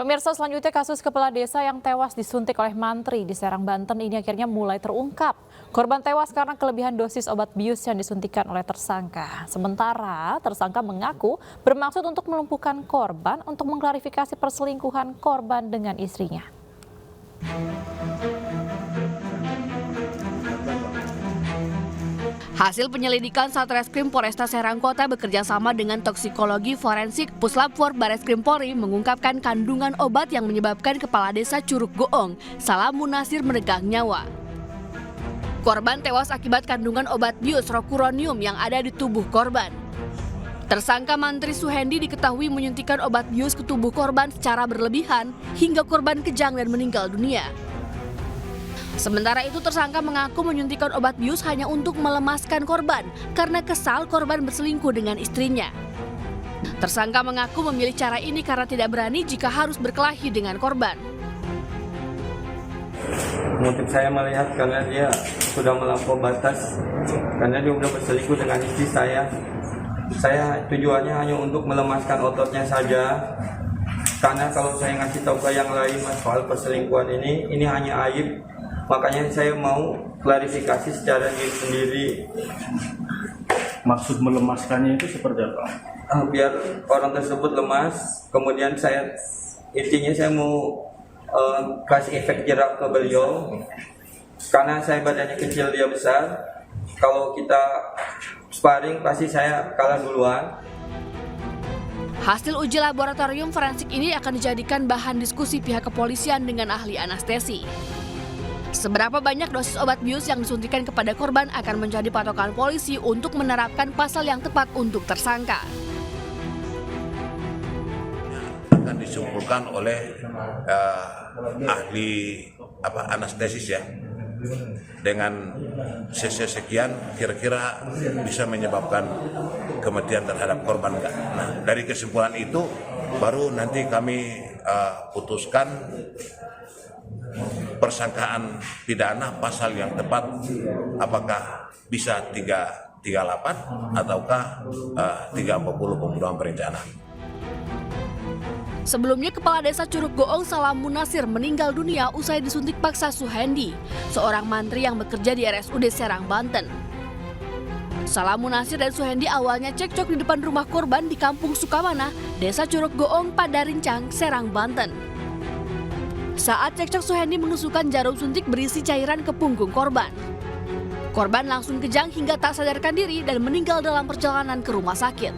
Pemirsa, selanjutnya kasus kepala desa yang tewas disuntik oleh mantri di Serang, Banten ini akhirnya mulai terungkap. Korban tewas karena kelebihan dosis obat bius yang disuntikan oleh tersangka. Sementara tersangka mengaku bermaksud untuk melumpuhkan korban untuk mengklarifikasi perselingkuhan korban dengan istrinya. Hasil penyelidikan Satreskrim Polresta Serang Kota bekerja sama dengan toksikologi forensik Puslap 4 Bareskrim Polri mengungkapkan kandungan obat yang menyebabkan kepala desa Curug Goong, Salam Munasir meregang nyawa. Korban tewas akibat kandungan obat bius rokuronium yang ada di tubuh korban. Tersangka Mantri Suhendi diketahui menyuntikkan obat bius ke tubuh korban secara berlebihan hingga korban kejang dan meninggal dunia. Sementara itu tersangka mengaku menyuntikkan obat bius hanya untuk melemaskan korban karena kesal korban berselingkuh dengan istrinya. Tersangka mengaku memilih cara ini karena tidak berani jika harus berkelahi dengan korban. Motif saya melihat karena dia sudah melampaui batas, karena dia sudah berselingkuh dengan istri saya. Saya tujuannya hanya untuk melemaskan ototnya saja. Karena kalau saya ngasih tahu ke yang lain soal perselingkuhan ini hanya aib. Makanya saya mau klarifikasi secara diri sendiri. Maksud melemaskannya itu seperti apa? Biar orang tersebut lemas, kemudian intinya saya mau kasih efek jerak ke beliau. Karena saya badannya kecil, dia besar. Kalau kita sparring pasti saya kalah duluan. Hasil uji laboratorium forensik ini akan dijadikan bahan diskusi pihak kepolisian dengan ahli anestesi. Seberapa banyak dosis obat bius yang disuntikan kepada korban akan menjadi patokan polisi untuk menerapkan pasal yang tepat untuk tersangka. Akan disimpulkan oleh ahli anestesis ya. Dengan sekian kira-kira bisa menyebabkan kematian terhadap korban enggak. Nah, dari kesimpulan itu baru nanti kami putuskan persangkaan pidana pasal yang tepat, apakah bisa 338 ataukah 340 pembunuhan berencana. Sebelumnya Kepala Desa Curug Goong Salam Munasir meninggal dunia usai disuntik paksa Suhendi, seorang mantri yang bekerja di RSUD Serang, Banten. Salam Munasir dan Suhendi awalnya cekcok di depan rumah korban di Kampung Sukamana, Desa Curug Goong, Padarincang, Serang, Banten. Saat cekcok, Suhendi menusukkan jarum suntik berisi cairan ke punggung korban. Korban langsung kejang hingga tak sadarkan diri dan meninggal dalam perjalanan ke rumah sakit.